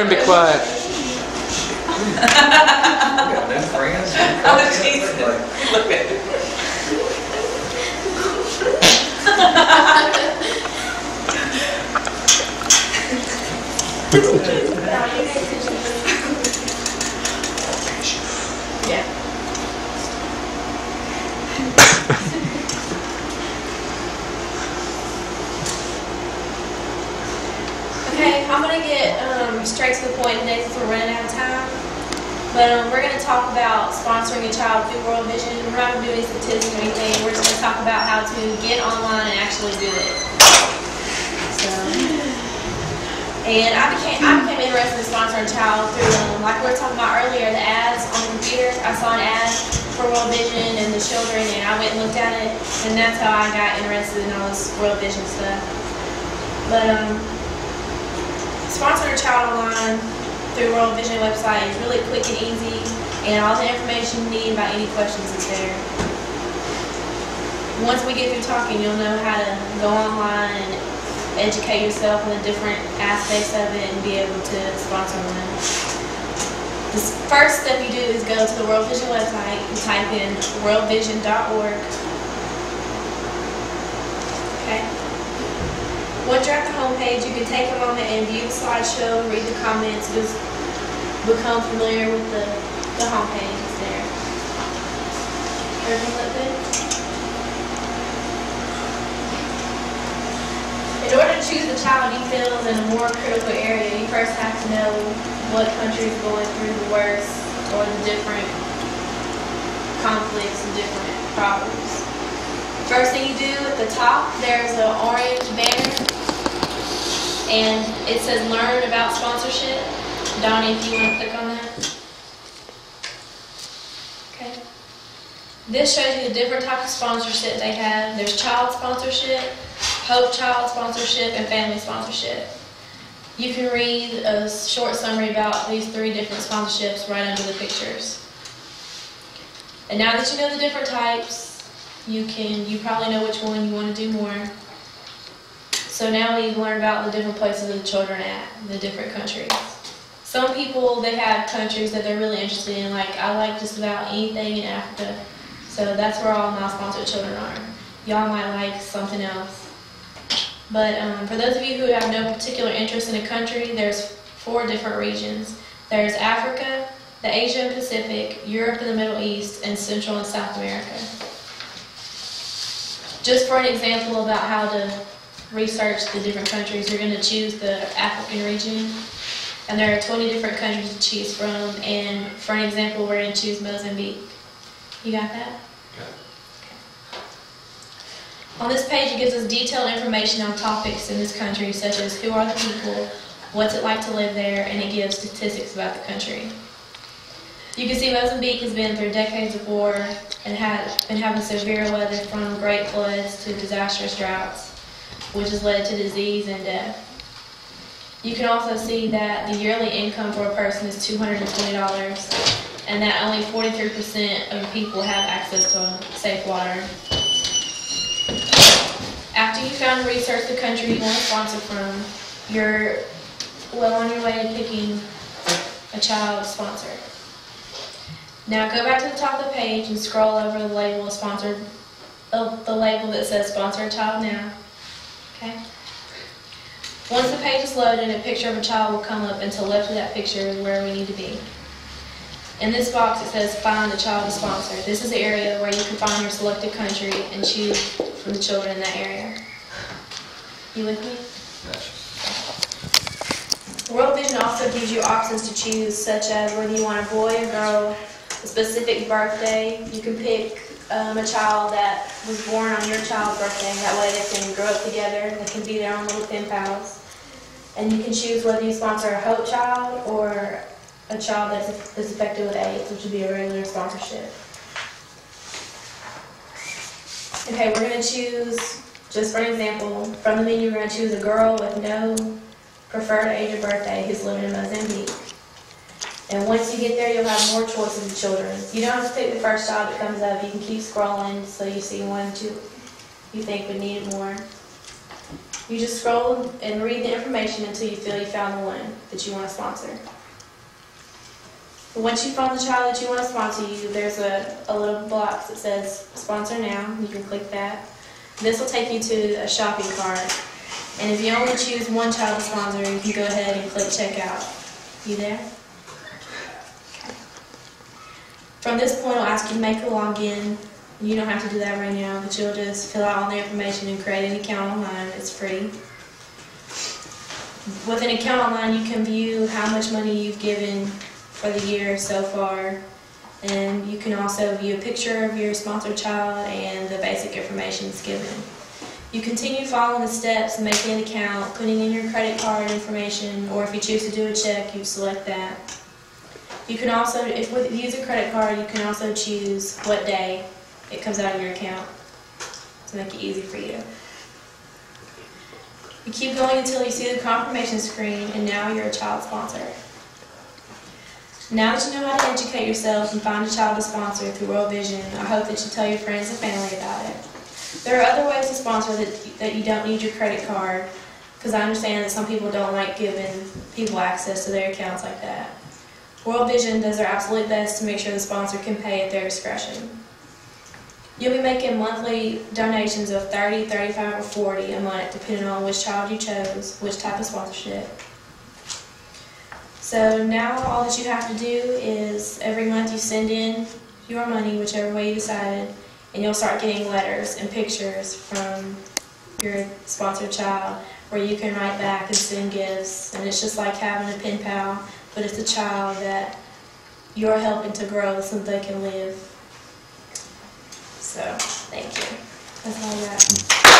and be quiet. got new friends. Oh, Jesus. Look at it. Yeah. Okay, I'm going to get straight to the point today since we're running out of time. But we're going to talk about sponsoring a child through World Vision. We're not going to do any statistics or anything. We're just going to talk about how to get online and actually do it. And I became interested in sponsoring a child through, like we were talking about earlier, the ads on the computer. I saw an ad for World Vision and the children, and I went and looked at it, and that's how I got interested in all this World Vision stuff. But sponsoring a child online through World Vision website is really quick and easy, and all the information you need about any questions is there. Once we get through talking, you'll know how to go online and educate yourself on the different aspects of it and be able to sponsor one. The first step you do is go to the World Vision website and type in worldvision.org. Okay. Once you're at the home page, you can take a moment and view the slideshow, read the comments, just become familiar with the home page. It's there. Everything look good? In order to choose the child details in a more critical area, you first have to know what country is going through the worst or the different conflicts and different problems. First thing you do at the top, there's an orange banner and it says learn about sponsorship. Donnie, if you want to click on that. Okay. This shows you the different types of sponsorship they have. There's child sponsorship, Hope Child sponsorship, and family sponsorship. You can read a short summary about these 3 different sponsorships right under the pictures. And now that you know the different types, you probably know which one you want to do more. So now we learn about the different places of the children at, the different countries. Some people, they have countries that they're really interested in, like I like just about anything in Africa. So that's where all my sponsored children are. Y'all might like something else. But for those of you who have no particular interest in a country, there's 4 different regions. There's Africa, the Asia and Pacific, Europe and the Middle East, and Central and South America. Just for an example about how to research the different countries, you're going to choose the African region. And there are 20 different countries to choose from. And for an example, we're going to choose Mozambique. You got that? On this page, it gives us detailed information on topics in this country, such as who are the people, what's it like to live there, and it gives statistics about the country. You can see Mozambique has been through decades of war and has been having severe weather from great floods to disastrous droughts, which has led to disease and death. You can also see that the yearly income for a person is $220, and that only 43% of people have access to safe water. After you found and researched the country you want to sponsor from, you're well on your way to picking a child sponsor. Now go back to the top of the page and scroll over the label the label that says sponsor a child now. Okay? Once the page is loaded, a picture of a child will come up, and to the left of that picture is where we need to be. In this box it says find the child to sponsor. This is the area where you can find your selected country and choose from the children in that area. You with me? World Vision also gives you options to choose, such as whether you want a boy or girl, a specific birthday. You can pick a child that was born on your child's birthday. That way they can grow up together. They can be their own little pen pals. And you can choose whether you sponsor a Hope Child or a child that's affected with AIDS, which would be a regular sponsorship. Okay, we're going to choose, just for an example, from the menu we're going to choose a girl with no preferred age or birthday who's living in Mozambique. And once you get there, you'll have more choices of children. You don't have to pick the first child that comes up. You can keep scrolling so you see one you think would need it more. You just scroll and read the information until you feel you found the one that you want to sponsor. Once you find the child that you want to sponsor there's a little box that says sponsor now. You can click that. This will take you to a shopping cart. And if you only choose one child to sponsor, you can go ahead and click checkout. You there? Okay. From this point, it'll ask you to make a login. You don't have to do that right now, but you'll just fill out all the information and create an account online. It's free. With an account online, you can view how much money you've given for the year so far, and you can also view a picture of your sponsored child and the basic information it's given. You continue following the steps, making an account, putting in your credit card information, or if you choose to do a check, you select that. You can also, if you use a credit card, you can also choose what day it comes out of your account to make it easy for you. You keep going until you see the confirmation screen, and now you're a child sponsor. Now that you know how to educate yourself and find a child to sponsor through World Vision, I hope that you tell your friends and family about it. There are other ways to sponsor that you don't need your credit card, because I understand that some people don't like giving people access to their accounts like that. World Vision does their absolute best to make sure the sponsor can pay at their discretion. You'll be making monthly donations of $30, $35, or $40 a month, depending on which child you chose, which type of sponsorship. So now all that you have to do is every month you send in your money, whichever way you decided, and you'll start getting letters and pictures from your sponsored child where you can write back and send gifts. And it's just like having a pen pal, but it's a child that you're helping to grow so they can live. So, thank you. That's all I got.